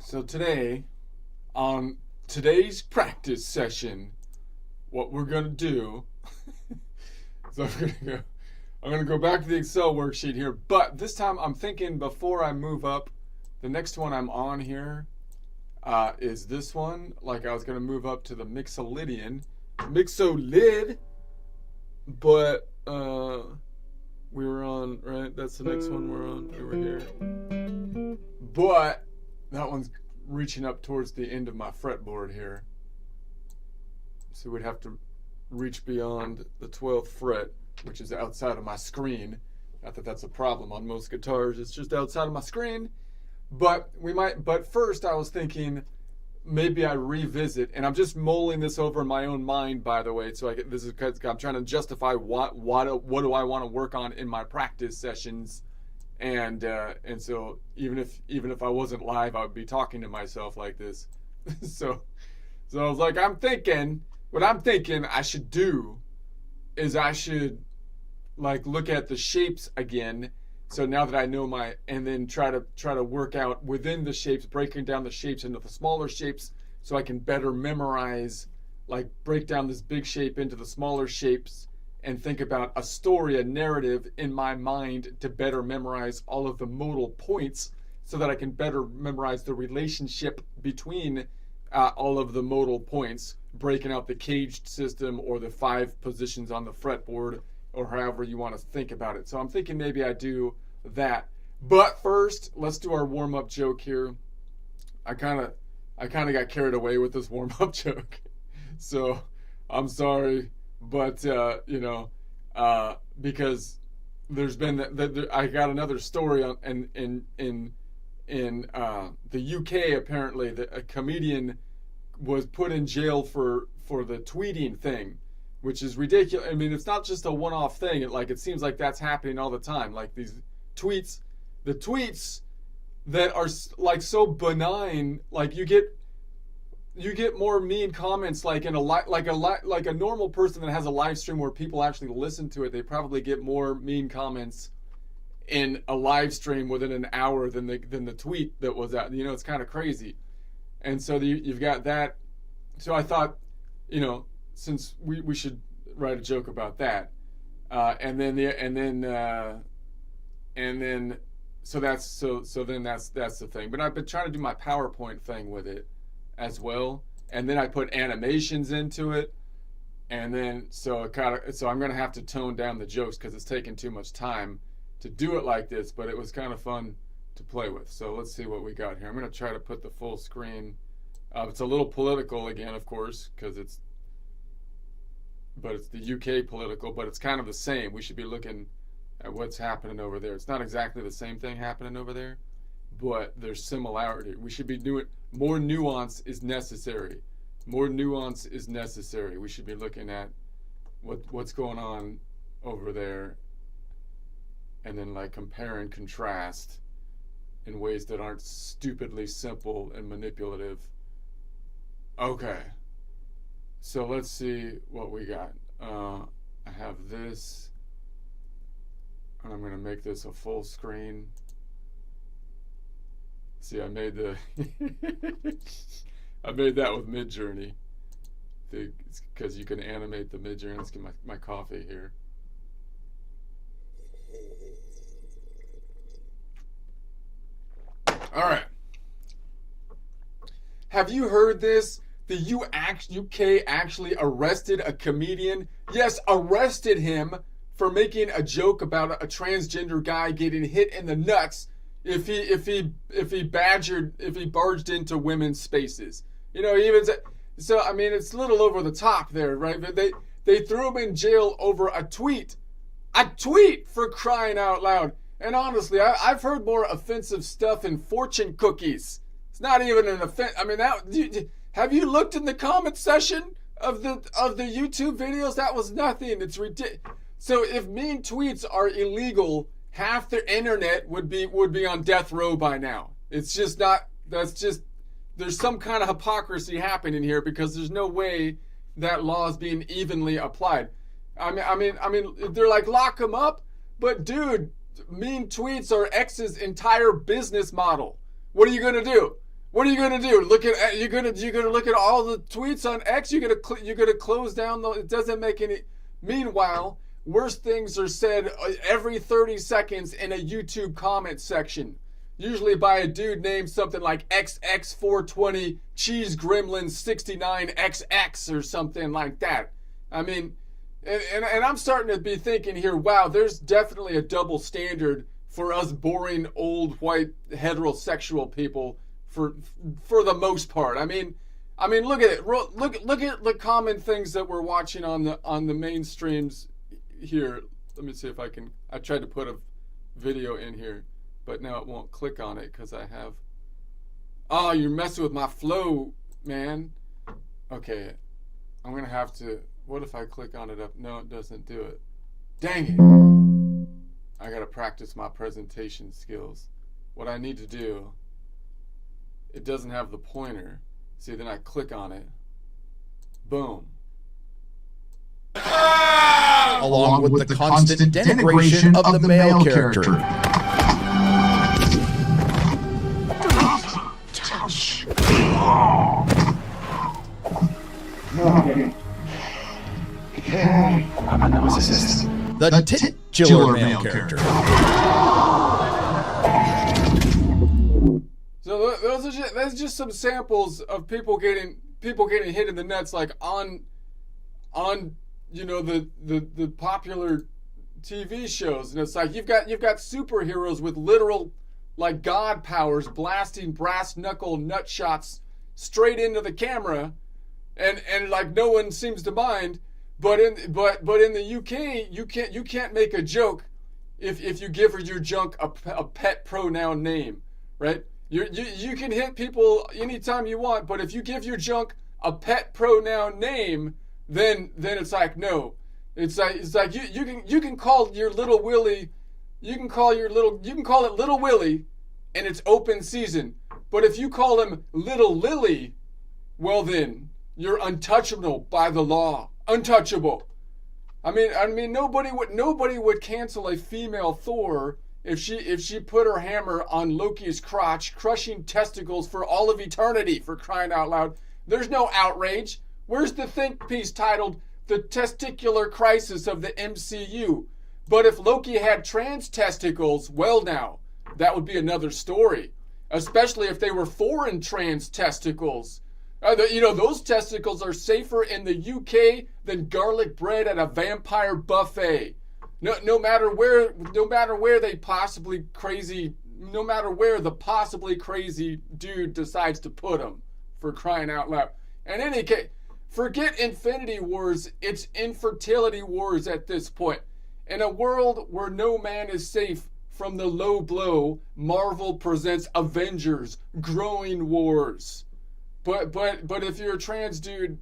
So today, on today's practice session, what we're gonna do, so I'm gonna go back to the Excel worksheet here, but this time I'm thinking before I move up, the next one I'm on here is this one. Like I was gonna move up to the Mixolydian, but we were on, right? That's the next one we're on over here. But that one's reaching up towards the end of my fretboard here. So we'd have to reach beyond the 12th fret, which is outside of my screen. Not that that's a problem on most guitars, it's just outside of my screen. But first I was thinking maybe I revisit, and I'm just mulling this over in my own mind, by the way. So I'm trying to justify what do I want to work on in my practice sessions. And so even if I wasn't live, I would be talking to myself like this. so I was like, what I'm thinking I should do is I should like look at the shapes again. So now that I know and then try to work out within the shapes, breaking down the shapes into the smaller shapes, so I can better memorize, like break down this big shape into the smaller shapes, and think about a story, a narrative in my mind to better memorize all of the modal points, so that I can better memorize the relationship between all of the modal points, breaking out the caged system or the 5 positions on the fretboard, or however you want to think about it. So I'm thinking maybe I do that. But first, let's do our warm-up joke here. I kind of got carried away with this warm-up joke. So I'm sorry. But because there's been I got another story on in the UK. Apparently, a comedian was put in jail for the tweeting thing, which is ridiculous. I mean, it's not just a one-off thing. It seems like that's happening all the time. Like these tweets, the tweets that are like so benign, like you get more mean comments like in like a normal person that has a live stream where people actually listen to it. They probably get more mean comments in a live stream within an hour than the tweet that was out. It's kind of crazy. And so you've got that. So I thought, since we should write a joke about that. And then that's the thing. But I've been trying to do my PowerPoint thing with it as well, and then I put animations into it, and then so I'm gonna have to tone down the jokes because it's taking too much time to do it like this, but it was kind of fun to play with. So let's see what we got here. I'm gonna try to put the full screen. It's a little political again, of course, because it's the UK political, but it's kind of the same. We should be looking at what's happening over there. It's not exactly the same thing happening over there, but there's similarity. We should be doing more nuance is necessary. More nuance is necessary. We should be looking at what's going on over there, and then like compare and contrast in ways that aren't stupidly simple and manipulative. Okay, so let's see what we got. I have this, and I'm going to make this a full screen. See, I made that with Midjourney, because you can animate the Midjourney. Let's get my coffee here. All right. Have you heard this? the UK actually arrested a comedian. Yes, arrested him for making a joke about a transgender guy getting hit in the nuts if he barged into women's spaces. You know, even so. I mean, it's a little over the top there, right? But they threw him in jail over a tweet. A tweet, for crying out loud. And honestly, I've heard more offensive stuff in fortune cookies. It's not even an offense. I mean, have you looked in the comment section of the YouTube videos? That was nothing. It's ridiculous. So if mean tweets are illegal, half the internet would be on death row by now. It's just not. That's just. There's some kind of hypocrisy happening here because there's no way that law is being evenly applied. I mean, they're like, lock them up, but dude, mean tweets are X's entire business model. What are you gonna do? What are you gonna do? You're gonna look at all the tweets on X. You're gonna close down it doesn't make any. Meanwhile, worse things are said every 30 seconds in a YouTube comment section. Usually by a dude named something like XX420 Cheese Gremlin 69XX or something like that. I mean, and I'm starting to be thinking here, wow, there's definitely a double standard for us boring old white heterosexual people for the most part. I mean, look at it. Look at the common things that we're watching on the mainstreams here. Let me see if I can. I tried to put a video in here, but now it won't click on it because I have. Oh, you're messing with my flow, man. Okay, I'm gonna have to. What if I click on it up? No, it doesn't do it. Dang it! I gotta practice my presentation skills. What I need to do. It doesn't have the pointer. See, then I click on it. Boom. Along with the constant denigration of the male character. Touch. I'm a narcissist. The titular male character. So that's just some samples of people getting hit in the nuts, like on you know the popular TV shows, and it's like you've got superheroes with literal like god powers blasting brass knuckle nut shots straight into the camera, and like no one seems to mind. But in the UK, you can't make a joke if you give her your junk a pet pronoun name, right? You can hit people anytime you want, but if you give your junk a pet pronoun name, then it's like no. It's like you can call your little Willie, you can call it Little Willie, and it's open season. But if you call him Little Lily, well then you're untouchable by the law. Untouchable. I mean nobody would cancel a female Thor if she put her hammer on Loki's crotch, crushing testicles for all of eternity, for crying out loud. There's no outrage. Where's the think piece titled The Testicular Crisis of the MCU? But if Loki had trans testicles, well now, that would be another story. Especially if they were foreign trans testicles. Those testicles are safer in the UK than garlic bread at a vampire buffet. No matter where the possibly crazy dude decides to put them, for crying out loud. In any case, forget Infinity Wars, it's infertility wars at this point. In a world where no man is safe from the low blow, Marvel presents Avengers, Growing Wars. But if you're a trans dude,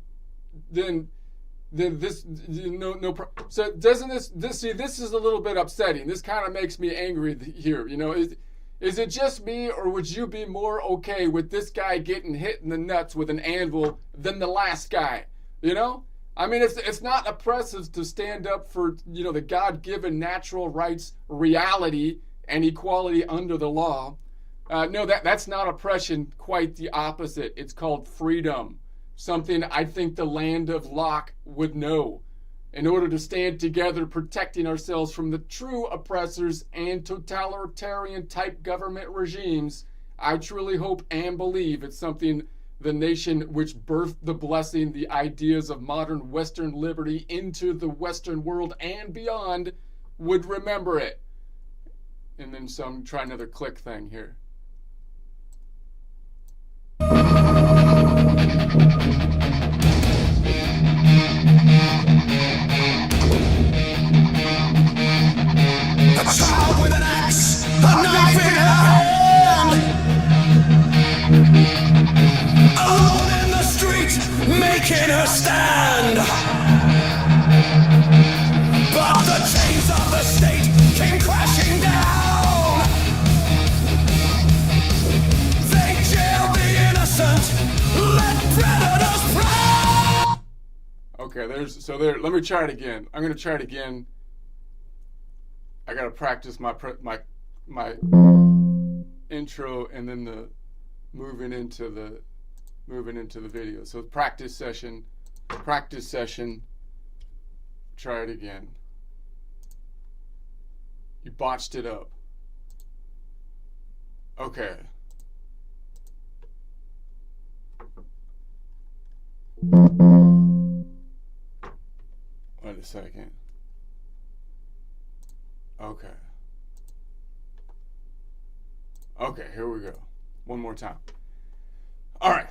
then this so doesn't this is a little bit upsetting. This kind of makes me angry here. Is it just me, or would you be more okay with this guy getting hit in the nuts with an anvil than the last guy? I mean, it's not oppressive to stand up for the God-given natural rights, reality, and equality under the law. No, that's not oppression. Quite the opposite. It's called freedom. Something I think the land of Locke would know. In order to stand together protecting ourselves from the true oppressors and totalitarian type government regimes, I truly hope and believe it's something the nation which birthed the blessing, the ideas of modern Western liberty into the Western world and beyond, would remember it. And then some, try another click thing here. A child with an axe, a knife in her hand, alone in the street, making her stand. But the chains of the state came crashing down. They jailed the innocent, let predators prowl. Okay, there. Let me try it again. I'm gonna try it again. I gotta practice my intro and then the moving into the video. So practice session. Try it again. You botched it up. Okay. Wait a second. Okay, here we go. One more time. All right.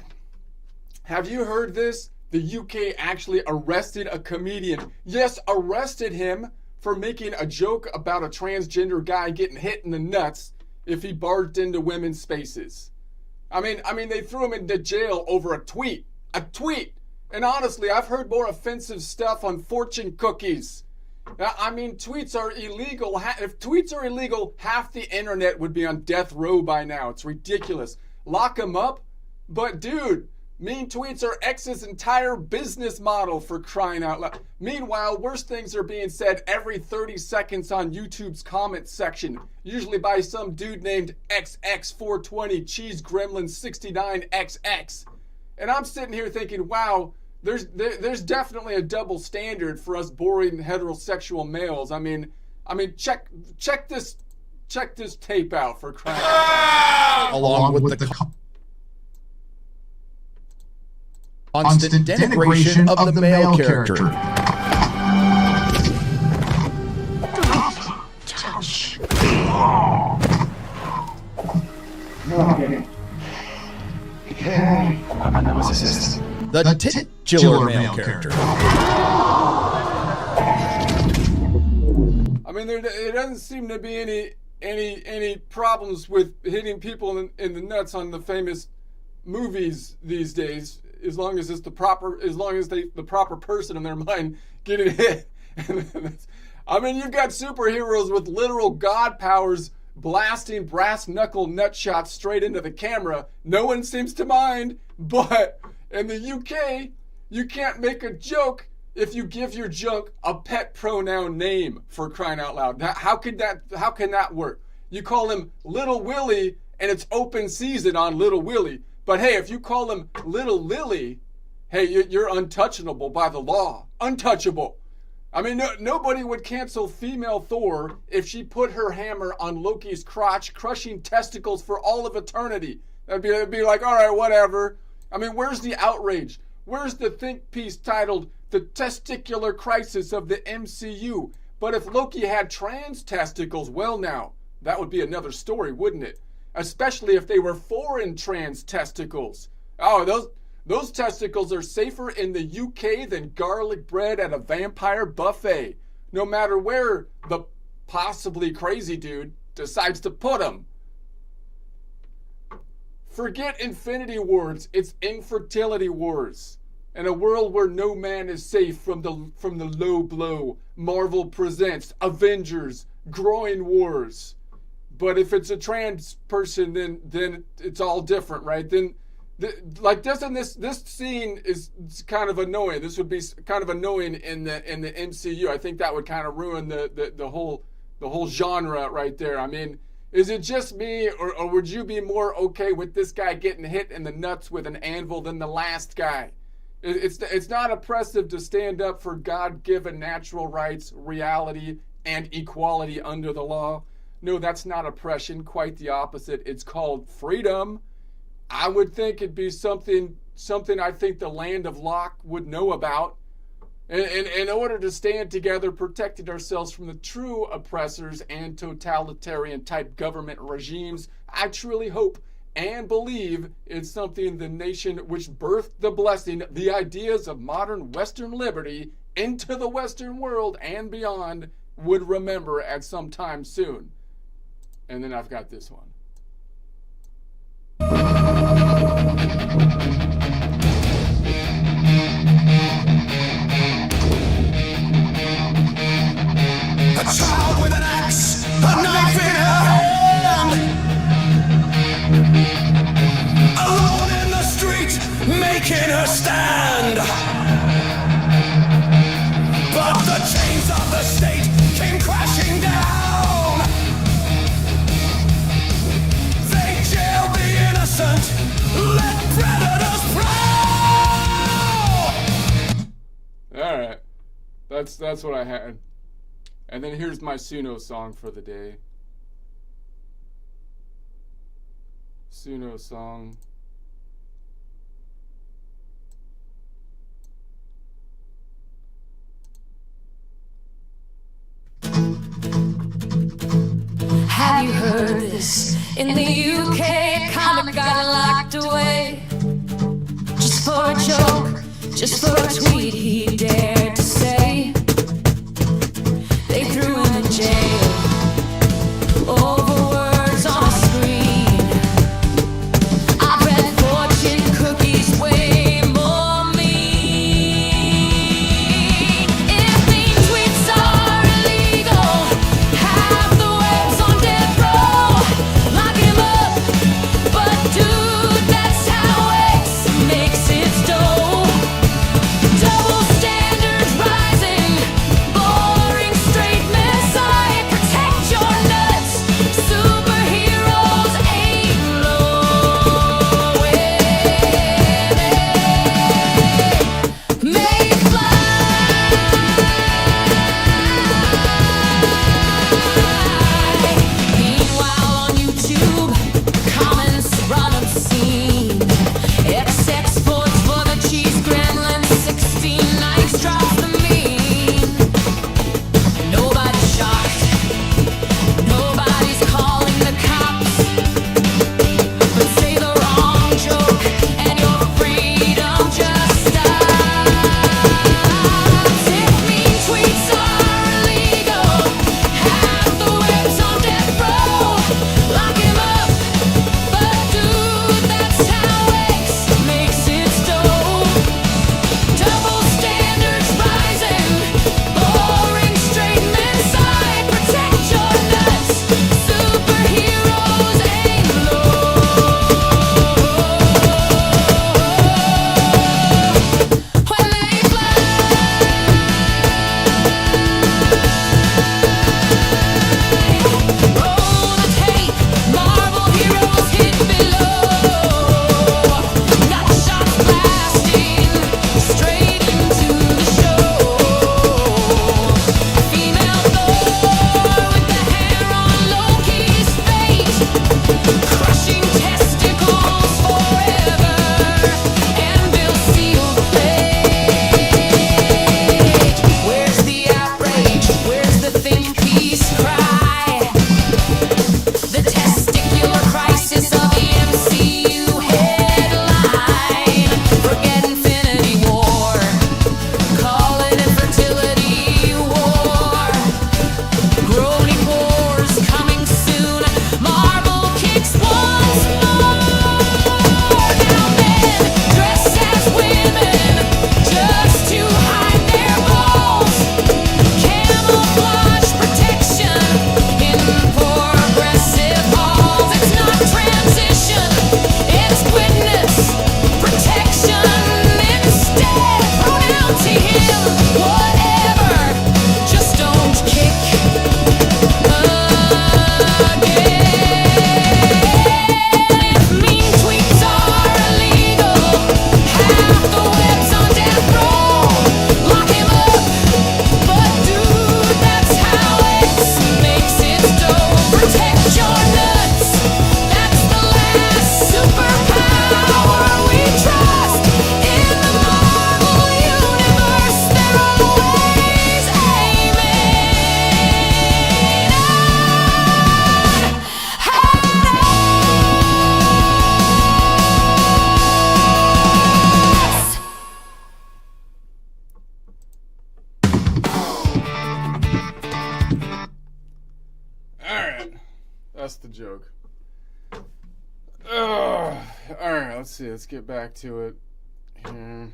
Have you heard this? The UK actually arrested a comedian. Yes, arrested him for making a joke about a transgender guy getting hit in the nuts if he barged into women's spaces. I mean, they threw him into jail over a tweet. A tweet! And honestly, I've heard more offensive stuff on fortune cookies. I mean, tweets are illegal. If tweets are illegal, half the internet would be on death row by now. It's ridiculous. Lock them up? But dude, mean tweets are X's entire business model, for crying out loud. Meanwhile, worse things are being said every 30 seconds on YouTube's comment section, usually by some dude named XX420 Cheese Gremlin 69XX. And I'm sitting here thinking, wow, there's definitely a double standard for us boring heterosexual males. I mean, check this tape out, for crying out loud. Along with the constant denigration of the male character. My nemesis. The titular male character. I mean, there doesn't seem to be any problems with hitting people in the nuts on the famous movies these days, as long as the proper person in their mind getting hit. I mean, you've got superheroes with literal god powers blasting brass knuckle nut shots straight into the camera. No one seems to mind, but in the UK, you can't make a joke if you give your junk a pet pronoun name, for crying out loud. How can that work? You call him Little Willie and it's open season on Little Willie. But hey, if you call him Little Lily, hey, you're untouchable by the law. Untouchable. I mean, nobody would cancel female Thor if she put her hammer on Loki's crotch, crushing testicles for all of eternity. It'd be like, all right, whatever. I mean, where's the outrage? Where's the think piece titled The Testicular Crisis of the MCU? But if Loki had trans testicles, well now, that would be another story, wouldn't it? Especially if they were foreign trans testicles. Oh, those testicles are safer in the UK than garlic bread at a vampire buffet, no matter where the possibly crazy dude decides to put them. Forget Infinity Wars, it's infertility wars. In a world where no man is safe from the low blow, Marvel presents Avengers, Groin Wars. But if it's a trans person, then it's all different, right? Then, doesn't this scene is kind of annoying? This would be kind of annoying in the MCU. I think that would kind of ruin the whole genre right there. I mean, is it just me, or would you be more okay with this guy getting hit in the nuts with an anvil than the last guy? It's not oppressive to stand up for God-given natural rights, reality, and equality under the law. No, that's not oppression. Quite the opposite. It's called freedom. I would think it'd be something I think the land of Locke would know about. And in order to stand together, protecting ourselves from the true oppressors and totalitarian type government regimes, I truly hope and believe it's something the nation which birthed the blessing, the ideas of modern Western liberty into the Western world and beyond would remember at some time soon. And then I've got this one. A child with an axe, a knife in her hand, alone in the street, making her stand. But the chains of the state came crashing down. They jailed the innocent, let predators prowl. All right, that's what I had. And then here's my Suno song for the day. Suno song. Have you heard this? In the UK, comic got locked away. Just for a joke, just for a tweet he dared to say. They threw him in jail over words on a screen. I read fortune cookies way more mean. If mean tweets are illegal, have the webs on death row, lock him up. But dude, that's how X makes its dough. Double standards rising, boring straight messiah, protect your nuts. Superheroes ain't low. May fly. Meanwhile on YouTube, comments run obscene. X exports for the cheese gremlin, 16 nights drop the mean. Nobody's shocked, nobody's calling the cops. But say the wrong joke and your freedom just stops. If mean tweets are illegal, have the webs on death row, lock him up. But dude, that's how X makes its dough. Double standards rising, boring straight men side, protect your nuts. Superheroes ain't low. When they fly. Roll the tape, Marvel heroes hit below. Got shots blasting straight into the show. Female Thor with the hair on Loki's fate, crushing testicles forever, and they'll seal the fate. Where's the outrage? Where's the think peace cry? The testicular crisis of the MCU headline. Forget Infinity War, call it infertility war. Grody wars coming soon. Marvel kicks once more. Now men dress as women just to hide their balls. Camouflage protection in progressive halls. It's not transition, it's witness protection instead. Pronounce him whatever, just don't kick again. If mean tweets are illegal, have the webs on death row, lock him up. But dude, that's how X makes its dough. Protect your nuts, that's the last superpower. That's the joke. All right, let's see. Let's get back to it here.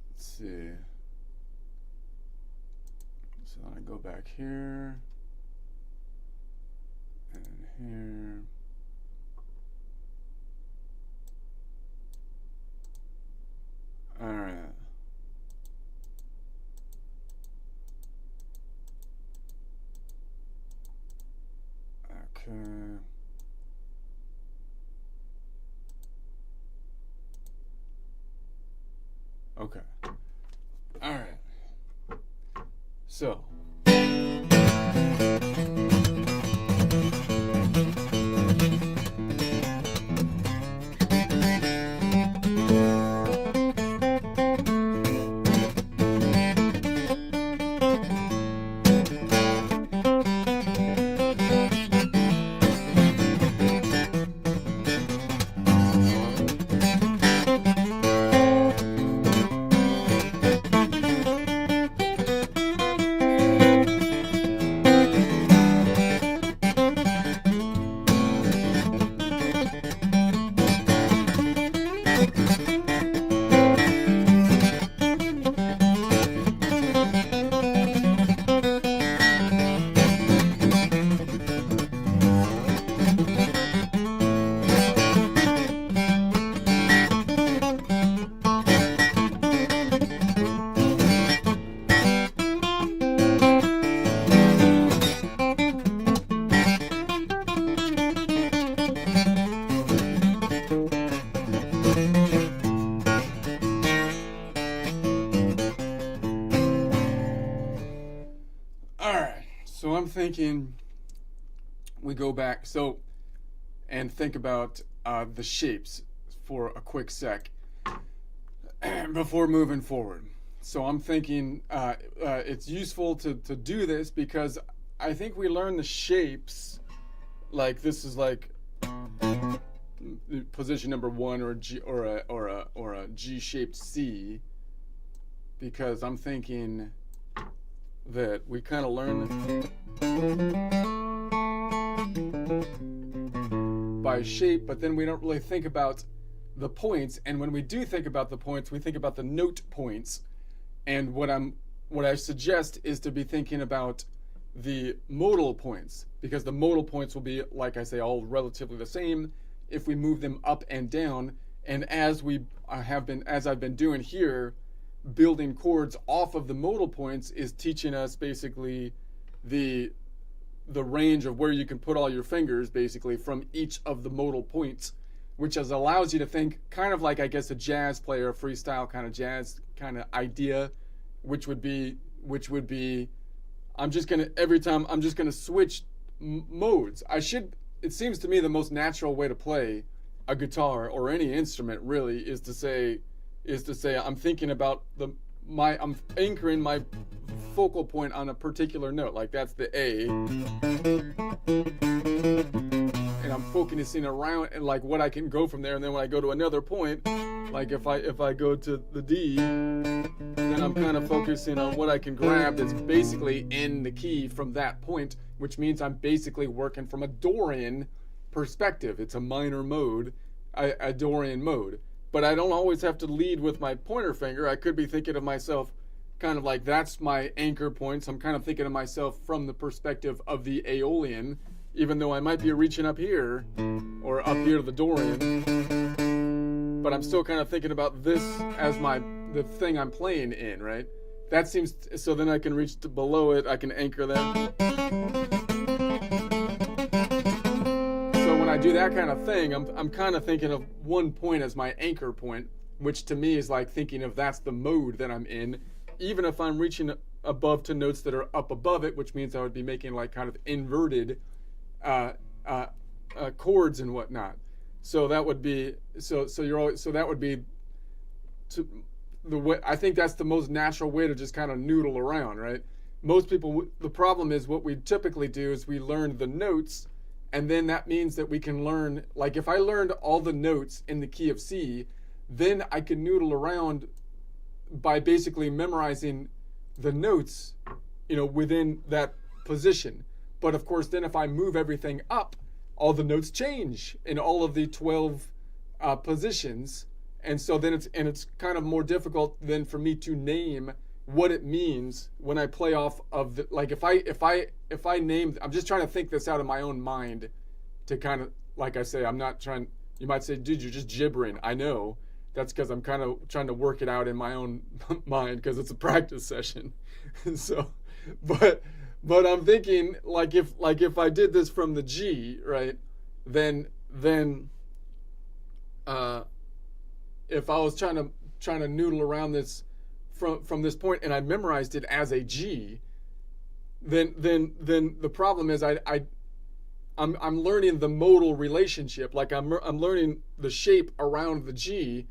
Let's see. So I go back here and here. All right. Okay. Okay. All right. So. So I'm thinking we go back and think about the shapes for a quick sec before moving forward. So I'm thinking it's useful to do this because I think we learn the shapes, like this is like position number 1 or a G-shaped C, because I'm thinking that we kind of learn by shape, but then we don't really think about the points. And when we do think about the points, we think about the note points. And what I suggest is to be thinking about the modal points, because the modal points will be, like I say, all relatively the same if we move them up and down. And as I've been doing here, building chords off of the modal points is teaching us basically the range of where you can put all your fingers basically from each of the modal points, which allows you to think kind of like, I guess, a jazz player, a freestyle kind of jazz kind of idea, which would be I'm just gonna switch modes. It seems to me the most natural way to play a guitar or any instrument really is to say I'm thinking about I'm anchoring my focal point on a particular note, like that's the A, and I'm focusing around and like what I can go from there. And then when I go to another point, like if I go to the D, then I'm kind of focusing on what I can grab that's basically in the key from that point, which means I'm basically working from a Dorian perspective. It's a minor mode, a Dorian mode. But I don't always have to lead with my pointer finger. I could be thinking of myself kind of like that's my anchor points. I'm kind of thinking of myself from the perspective of the Aeolian, even though I might be reaching up here or up here to the Dorian. But I'm still kind of thinking about this as the thing I'm playing in, right? That seems, so then I can reach to below it. I can anchor that. When I do that kind of thing, I'm kind of thinking of one point as my anchor point, which to me is like thinking of that's the mode that I'm in, even if I'm reaching above to notes that are up above it, which means I would be making like kind of inverted chords and whatnot. So that would be that would be the way. I think that's the most natural way to just kind of noodle around, right? Most people, the problem is what we typically do is we learn the notes. And then that means that we can learn, like if I learned all the notes in the key of C, then I can noodle around by basically memorizing the notes, within that position. But of course, then if I move everything up, all the notes change in all of the 12 positions, and so then it's kind of more difficult then for me to name what it means when I play off of the, like if I name, I'm just trying to think this out of my own mind to kind of, like I say, I'm not trying. You might say, dude, you're just gibbering. I know. That's because I'm kind of trying to work it out in my own mind because it's a practice session. And so, but I'm thinking like if I did this from the G, right, then if I was trying to noodle around this from this point and I memorized it as a G, then the problem is I'm learning the modal relationship. Like I'm learning the shape around the G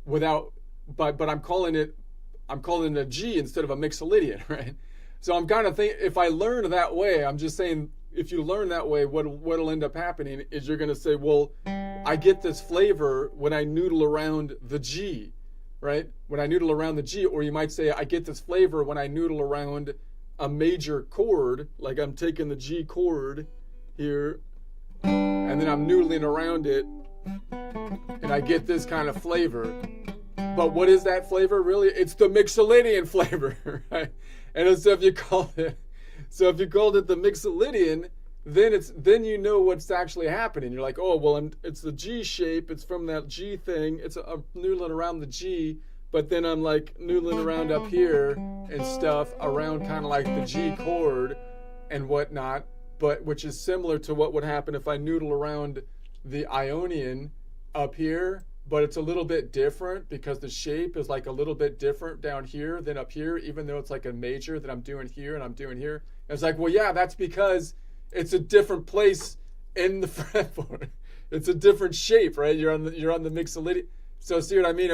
but I'm calling it a G instead of a mixolydian, right? So I'm kind of thinking, if I learn that way, I'm just saying, if you learn that way, what'll end up happening is you're going to say, well, I get this flavor when I noodle around the G, right? When I noodle around the G, or you might say, I get this flavor when I noodle around a major chord, like I'm taking the G chord here, and then I'm noodling around it, and I get this kind of flavor. But what is that flavor really? It's the mixolydian flavor, right? And so if you called it the mixolydian, then you know what's actually happening. You're like, oh well, it's the G shape. It's from that G thing. I'm noodling around the G, but then I'm like noodling around up here and stuff around kind of like the G chord and whatnot. But which is similar to what would happen if I noodle around the Ionian up here. But it's a little bit different because the shape is like a little bit different down here than up here, even though it's like a major that I'm doing here and I'm doing here. And it's like, well, yeah, that's because it's a different place in the fretboard. It's a different shape, right? You're on the mixolydian. So see what I mean?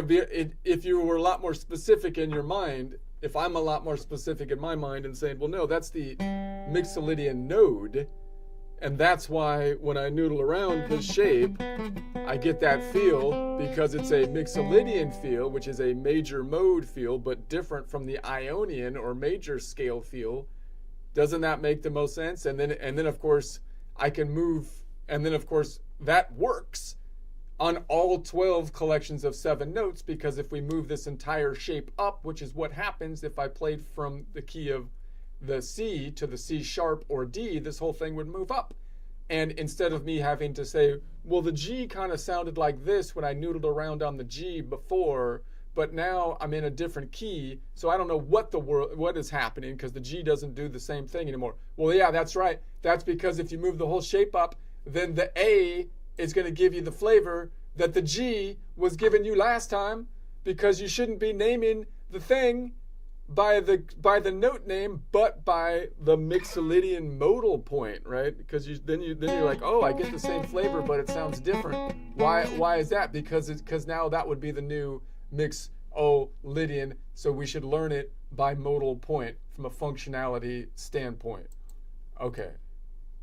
If you were a lot more specific in your mind, if I'm a lot more specific in my mind and saying, well, no, that's the mixolydian node, and that's why when I noodle around the shape, I get that feel because it's a mixolydian feel, which is a major mode feel, but different from the Ionian or major scale feel. Doesn't that make the most sense? And then of course I can move, and then of course that works on all 12 collections of 7 notes, because if we move this entire shape up, which is what happens if I played from the key of the C to the C sharp or D, this whole thing would move up. And instead of me having to say, well, the G kind of sounded like this when I noodled around on the G before, but now I'm in a different key, so I don't know what is happening because the G doesn't do the same thing anymore. Well, yeah, that's right. That's because if you move the whole shape up, then the A is going to give you the flavor that the G was giving you last time, because you shouldn't be naming the thing by the note name, but by the mixolydian modal point, right? Because then you're like, oh, I get the same flavor, but it sounds different. Why is that? Because now that would be the new mixolydian, so we should learn it by modal point from a functionality standpoint. Okay.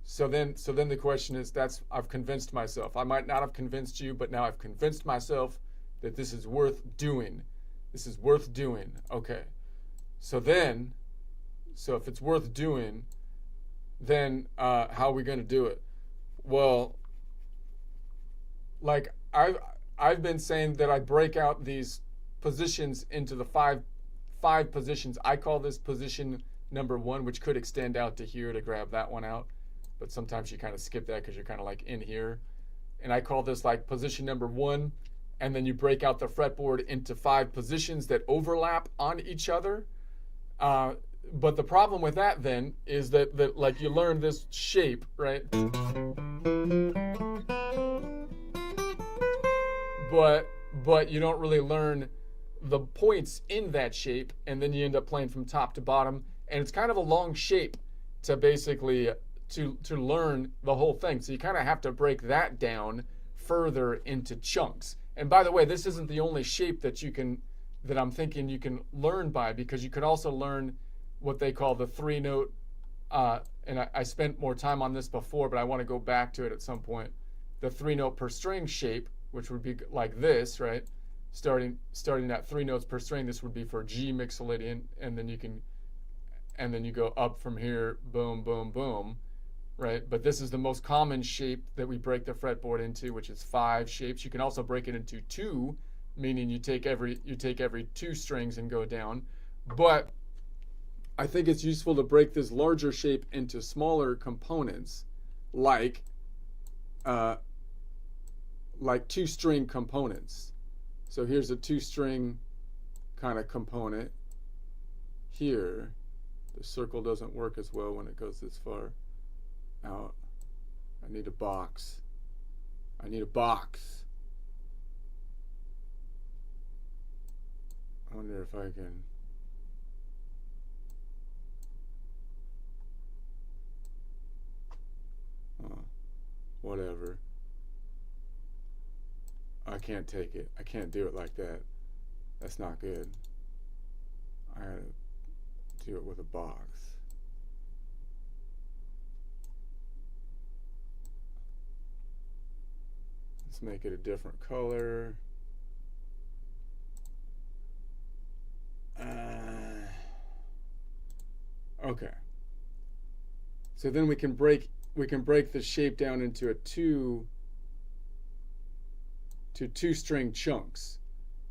So then the question is, I've convinced myself. I might not have convinced you, but now I've convinced myself that this is worth doing. This is worth doing. Okay. So if it's worth doing, then how are we going to do it? Well, like I've been saying that I break out these positions into the five positions. I call this position number 1, which could extend out to here to grab that one out, but sometimes you kind of skip that because you're kind of like in here. And I call this like position number 1, and then you break out the fretboard into 5 positions that overlap on each other. But the problem with that then is that like you learn this shape, right? But you don't really learn the points in that shape, and then you end up playing from top to bottom, and it's kind of a long shape to basically to learn the whole thing. So you kind of have to break that down further into chunks. And by the way, this isn't the only shape that I'm thinking you can learn by, because you could also learn what they call the 3-note, and I spent more time on this before, but I want to go back to it at some point. The 3-note per string shape, which would be like this, right? starting at 3 notes per string. This would be for G Mixolydian, and then you go up from here, boom, boom, boom, right? But this is the most common shape that we break the fretboard into, which is 5 shapes. You can also break it into 2, meaning you take every 2 strings and go down. But I think it's useful to break this larger shape into smaller components, like 2-string components. So here's a 2-string kind of component. Here, the circle doesn't work as well when it goes this far out. I need a box. I need a box. I wonder if I can. Whatever. I can't take it. I can't do it like that. That's not good. I gotta do it with a box. Let's make it a different color. Okay. So then we can break the shape down into two 2-string chunks.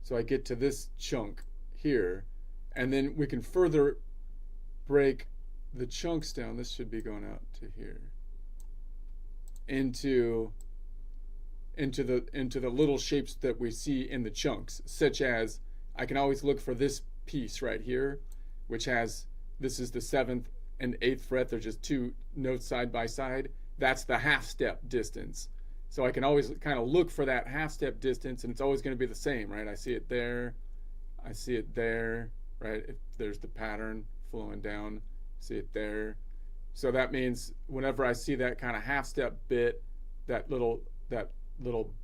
So I get to this chunk here, and then we can further break the chunks down. This should be going out to here, into the little shapes that we see in the chunks, such as I can always look for this piece right here, which has, this is the 7th and 8th fret. They're just 2 notes side by side. That's the half step distance. So I can always kind of look for that half step distance, and it's always going to be the same, right? I see it there, I see it there, right? If there's the pattern flowing down, see it there. So that means whenever I see that kind of half step bit, that little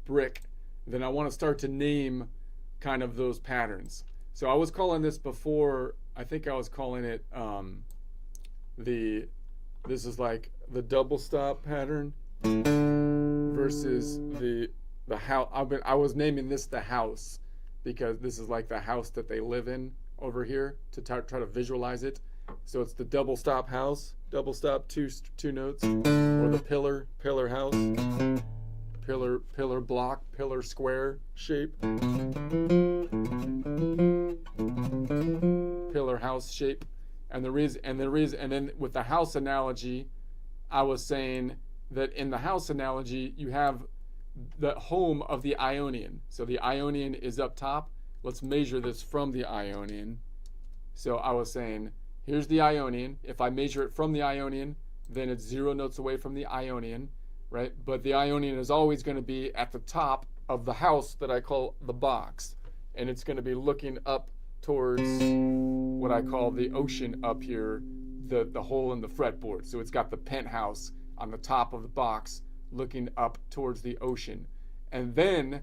brick, then I want to start to name kind of those patterns. So I was calling this before, I think I was calling it this is like the double stop pattern versus the house. I was naming this the house because this is like the house that they live in over here, to try to visualize it. So it's the double stop house, double stop, two notes, or the pillar house, pillar block, pillar square shape, pillar house shape. And then with the house analogy, I was saying that in the house analogy, you have the home of the Ionian. So the Ionian is up top. Let's measure this from the Ionian. So I was saying, here's the Ionian. If I measure it from the Ionian, then it's 0 notes away from the Ionian, right? But the Ionian is always going to be at the top of the house that I call the box. And it's going to be looking up towards what I call the ocean up here, the hole in the fretboard. So it's got the penthouse on the top of the box looking up towards the ocean. And then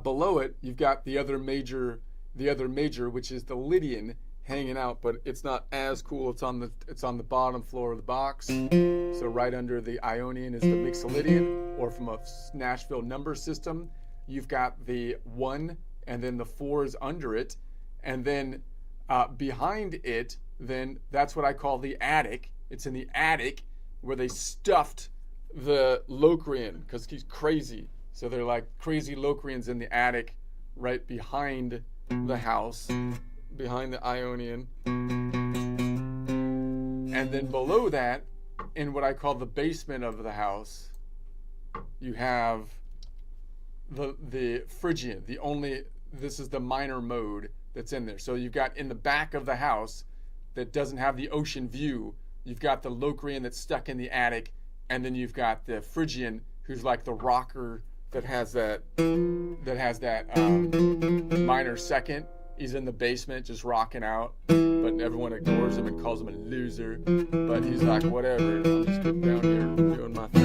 below it, you've got the other major, which is the Lydian, hanging out, but it's not as cool. It's on the bottom floor of the box. So right under the Ionian is the Mixolydian, or from a Nashville number system, you've got the 1 and then the 4s under it, and then behind it, then that's what I call the attic. It's in the attic where they stuffed the Locrian because he's crazy. So they're like crazy Locrians in the attic right behind the house, behind the Ionian. And then below that, in what I call the basement of the house, you have the Phrygian. This is the minor mode that's in there. So you've got in the back of the house that doesn't have the ocean view, you've got the Locrian that's stuck in the attic, and then you've got the Phrygian, who's like the rocker that has that minor second. He's in the basement just rocking out, but everyone ignores him and calls him a loser. But he's like, whatever, I'm just getting down here doing my thing.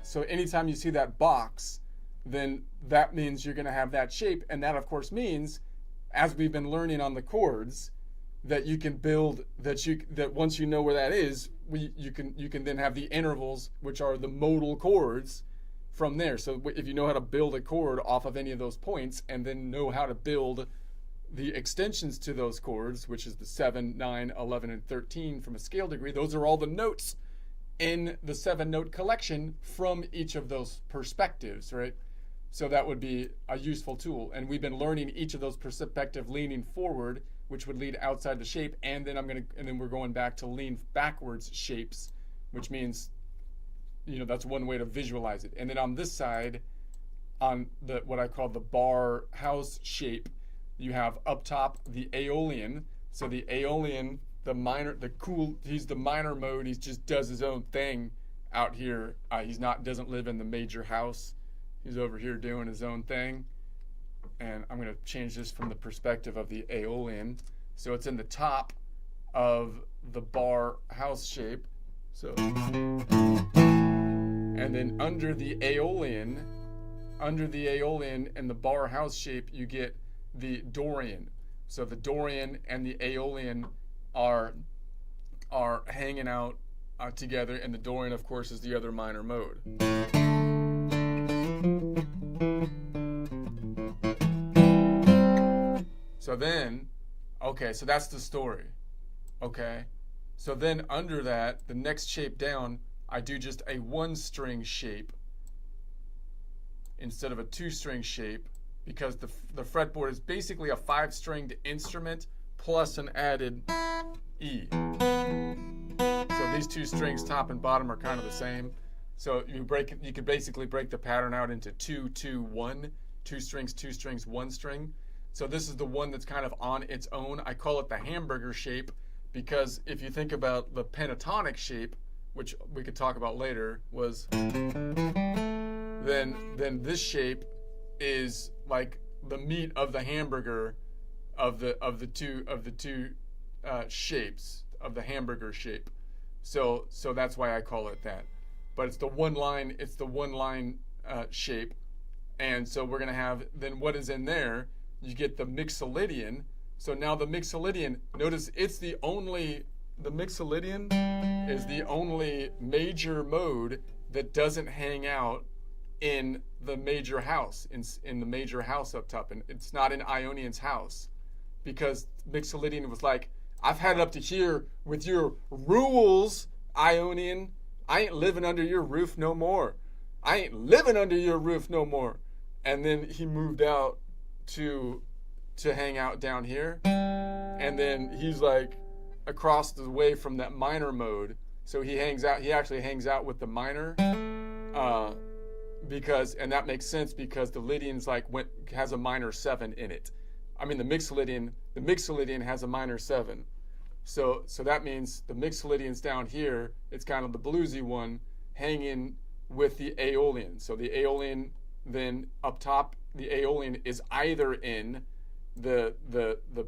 So anytime you see that box, then that means you're going to have that shape. And that, of course, means, as we've been learning on the chords, that you can build that once you know where that is, you can then have the intervals, which are the modal chords from there. So if you know how to build a chord off of any of those points, and then know how to build the extensions to those chords, which is the 7, 9, 11, and 13 from a scale degree, those are all the notes in the 7-note collection from each of those perspectives, right? So that would be a useful tool. And we've been learning each of those perspective leaning forward, which would lead outside the shape, and then we're going back to lean backwards shapes, which means, that's one way to visualize it. And then on this side, on the what I call the bar house shape, you have up top the Aeolian. So the Aeolian, he's the minor mode. He just does his own thing out here. Doesn't live in the major house. He's over here doing his own thing. And I'm going to change this from the perspective of the Aeolian. So it's in the top of the bar house shape. So, and then under the Aeolian and the bar house shape, you get the Dorian. So the Dorian and the Aeolian are hanging out together, and the Dorian, of course, is the other minor mode. So then, so that's the story. Okay, so then under that, the next shape down, I do just a 1-string shape instead of a 2-string shape, because the fretboard is basically a 5-stringed instrument plus an added E. So these 2 strings, top and bottom, are kind of the same. So you could basically break the pattern out into 2, 2, 1, 2 strings, 1 string. So this is the one that's kind of on its own. I call it the hamburger shape because if you think about the pentatonic shape, which we could talk about later, was then this shape is like the meat of the hamburger of the two shapes of the hamburger shape. So that's why I call it that. But it's the one line shape, and so we're gonna have then what is in there. You get the Mixolydian. So now the Mixolydian, notice the Mixolydian is the only major mode that doesn't hang out in the major house, in the major house up top, and it's not in Ionian's house, because Mixolydian was like, I've had it up to here with your rules, Ionian. I ain't living under your roof no more. And then he moved out to hang out down here, and then he's like across the way from that minor mode, so he actually hangs out with the minor, and that makes sense because the Lydian's has a minor 7 in it. I mean the Mixolydian has a minor 7, so that means the Mixolydian's down here. It's kind of the bluesy one hanging with the Aeolian. So the Aeolian, then up top, the Aeolian is either in the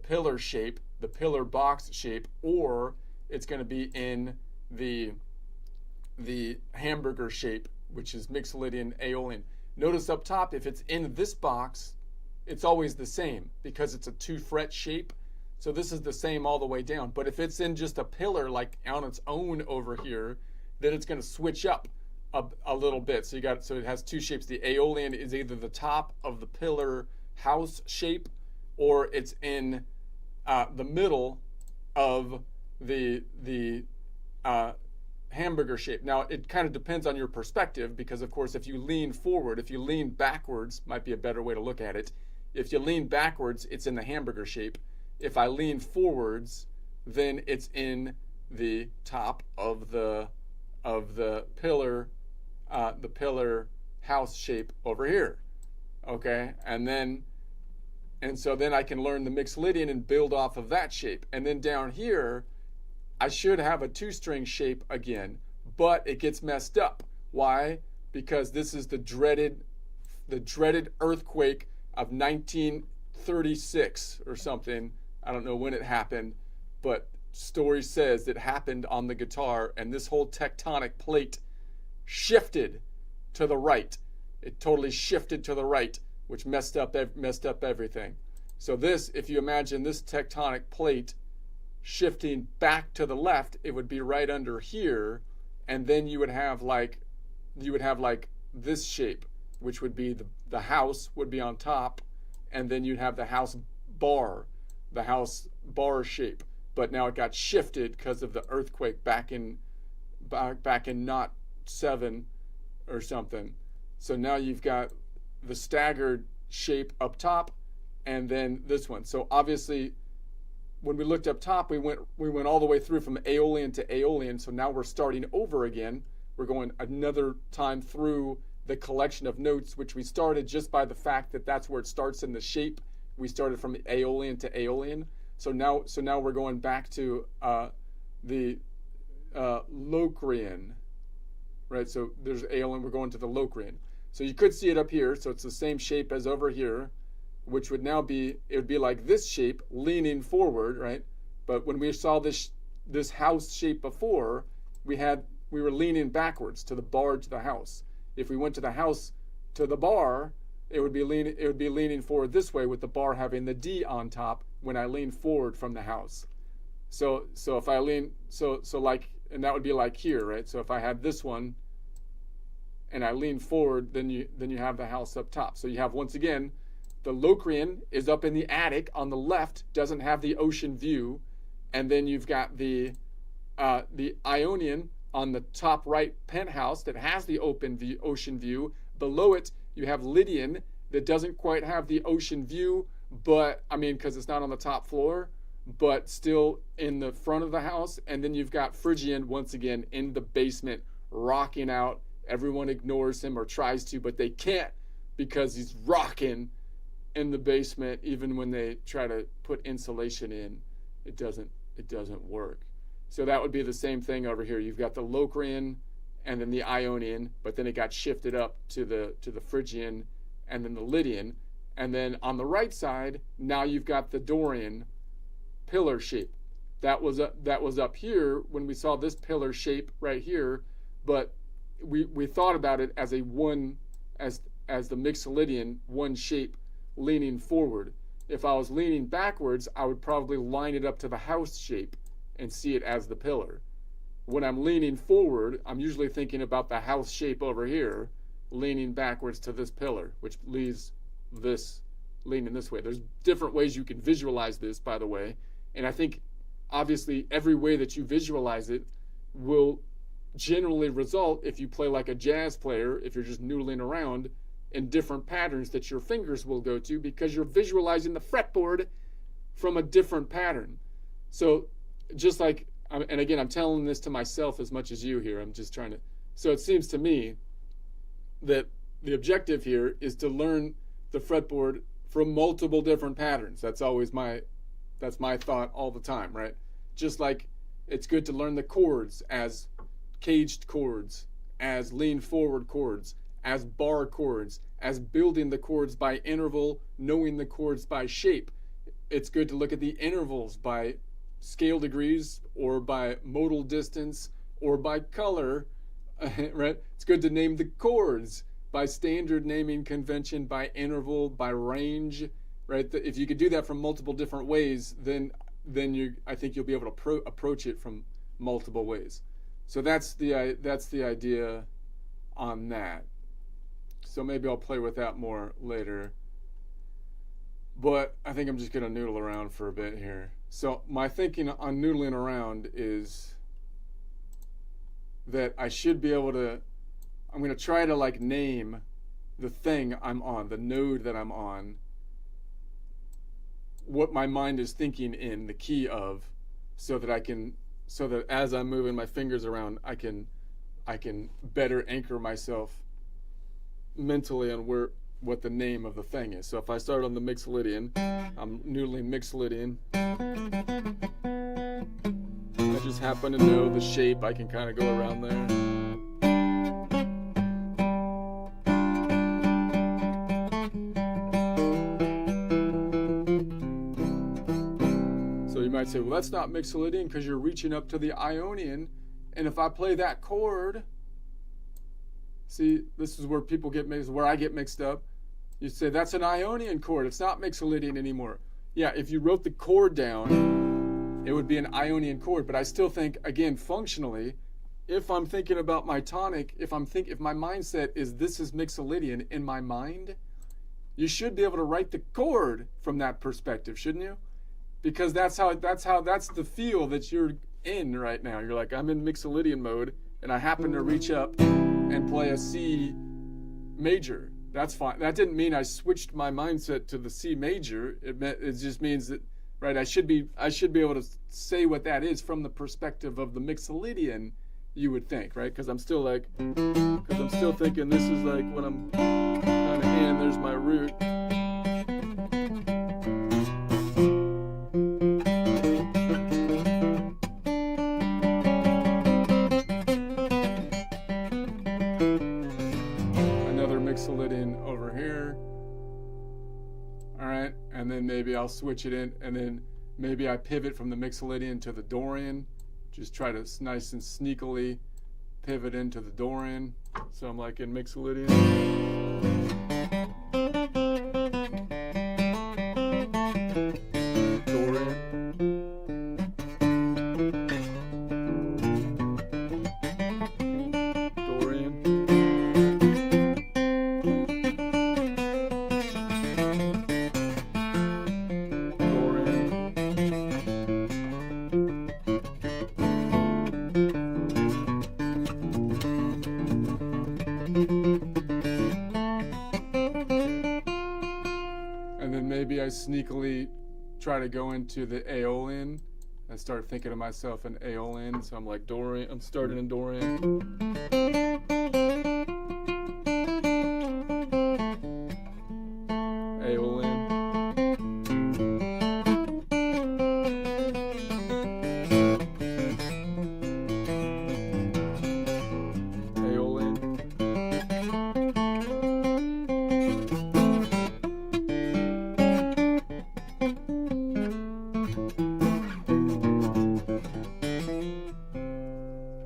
pillar shape, the pillar box shape, or it's going to be in the hamburger shape, which is Mixolydian, Aeolian. Notice up top, if it's in this box, it's always the same because it's a 2-fret shape. So this is the same all the way down. But if it's in just a pillar, like on its own over here, then it's going to switch up a little bit. So it has 2 shapes. The Aeolian is either the top of the pillar house shape, or it's in the middle of the hamburger shape. Now it kind of depends on your perspective, because of course if you lean backwards, might be a better way to look at it. If you lean backwards, it's in the hamburger shape. If I lean forwards, then it's in the top of the pillar house shape over here. Okay, and so then I can learn the Mixolydian and build off of that shape. And then down here, I should have a 2-string shape again, but it gets messed up. Why? Because this is the dreaded earthquake of 1936 or something. I don't know when it happened, but story says it happened on the guitar, and this whole tectonic plate shifted to the right. It totally shifted to the right, which messed up everything. So this, if you imagine this tectonic plate shifting back to the left, it would be right under here, and then you would have like this shape, which would be the house would be on top, and then you'd have the house bar shape. But now it got shifted because of the earthquake back in Knot 7 or something. So now you've got the staggered shape up top, and then this one. So obviously, when we looked up top, we went all the way through from Aeolian to Aeolian. So now we're starting over again. We're going another time through the collection of notes, which we started just by the fact that that's where it starts in the shape. We started from Aeolian to Aeolian. So now we're going back to the Locrian, right? So there's Aeolian. We're going to the Locrian. So you could see it up here. So it's the same shape as over here, which would now be, it would be like this shape leaning forward, right? But when we saw this house shape before, we were leaning backwards to the bar to the house. If we went to the house to the bar, it would be leaning forward this way, with the bar having the D on top when I lean forward from the house. So if I lean, so like, and that would be like here, right? So if I had this one and I lean forward, then you have the house up top. So you have, once again, the Locrian is up in the attic on the left, doesn't have the ocean view, and then you've got the Ionian on the top right penthouse that has the ocean view. Below it, you have Lydian that doesn't quite have the ocean view, but I mean, because it's not on the top floor, but still in the front of the house. And then you've got Phrygian, once again, in the basement, rocking out. Everyone ignores him or tries to, but they can't, because he's rocking in the basement. Even when they try to put insulation in, it doesn't work. So that would be the same thing over here. You've got the Locrian and then the Ionian, but then it got shifted up to the Phrygian and then the Lydian. And then on the right side, now you've got the Dorian pillar shape. That was up here when we saw this pillar shape right here, but we thought about it as as the Mixolydian, one shape leaning forward. If I was leaning backwards, I would probably line it up to the house shape and see it as the pillar. When I'm leaning forward, I'm usually thinking about the house shape over here, leaning backwards to this pillar, which leaves this leaning this way. There's different ways you can visualize this, by the way, and I think obviously every way that you visualize it will generally result, if you play like a jazz player, if you're just noodling around, in different patterns that your fingers will go to, because you're visualizing the fretboard from a different pattern. So just like, and again, I'm telling this to myself as much as you here, I'm just trying to, so it seems to me that the objective here is to learn the fretboard from multiple different patterns. That's my thought all the time, right? Just like it's good to learn the chords as caged chords, as lean forward chords, as bar chords, as building the chords by interval, knowing the chords by shape. It's good to look at the intervals by scale degrees or by modal distance or by color, right? It's good to name the chords by standard naming convention, by interval, by range, right? If you could do that from multiple different ways, then I think you'll be able to approach it from multiple ways. So that's the idea on that. So maybe I'll play with that more later. But I think I'm just going to noodle around for a bit here. So my thinking on noodling around is that I should be able to, I'm going to try to like name the thing I'm on, the node that I'm on, what my mind is thinking in, the key of, so that as I'm moving my fingers around, I can better anchor myself mentally on what the name of the thing is. So if I start on the Mixolydian, I'm noodling Mixolydian. I just happen to know the shape. I can kind of go around there. So you might say, well, that's not Mixolydian because you're reaching up to the Ionian, and if I play that chord, See, this is where people get mixed, where I get mixed up. You say that's an Ionian chord. It's not Mixolydian anymore. Yeah, if you wrote the chord down, it would be an Ionian chord. But I still think, again, functionally, if I'm thinking about my tonic, if my mindset is this is Mixolydian in my mind, you should be able to write the chord from that perspective, shouldn't you? Because that's the feel that you're in right now. You're like, I'm in Mixolydian mode, and I happen to reach up and play a C major. That's fine. That didn't mean I switched my mindset to the C major. It just means that, right? I should be able to say what that is from the perspective of the Mixolydian. You would think, right? Because I'm still thinking this is like when I'm kind of in. There's my root. Mixolydian over here. All right, and then maybe I'll switch it in, and then maybe I pivot from the Mixolydian to the Dorian. Just try to nice and sneakily pivot into the Dorian. So I'm like in Mixolydian. Dorian. Maybe I sneakily try to go into the Aeolian. I start thinking to myself in Aeolian, so I'm like Dorian. I'm starting in Dorian. Aeolian.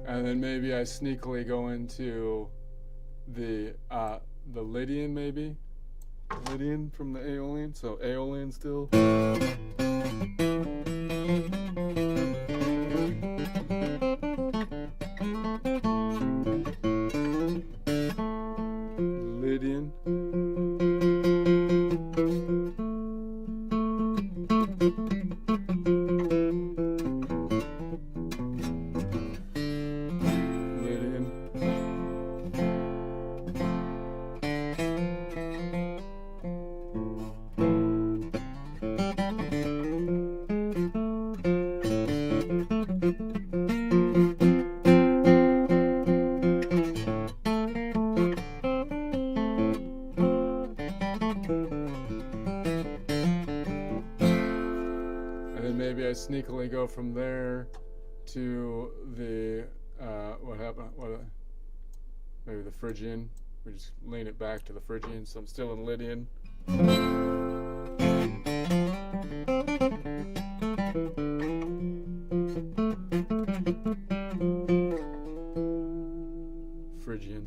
And then maybe I sneakily go into the Lydian, maybe Lydian from the Aeolian. So Aeolian still. Lydian. Maybe I sneakily go from there to the what happened? Maybe the Phrygian. We just lean it back to the Phrygian. So I'm still in Lydian. Phrygian.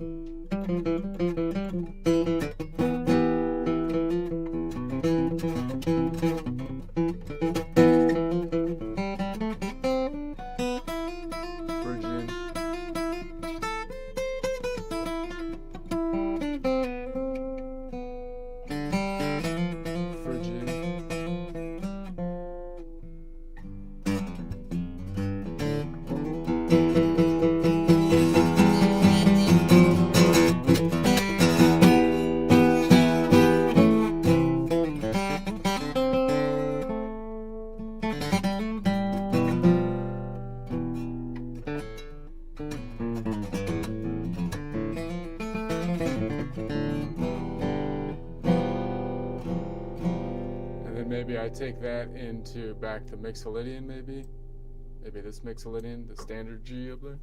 Maybe I take that into back to Mixolydian, maybe this Mixolydian, the standard G up there.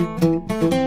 Thank you.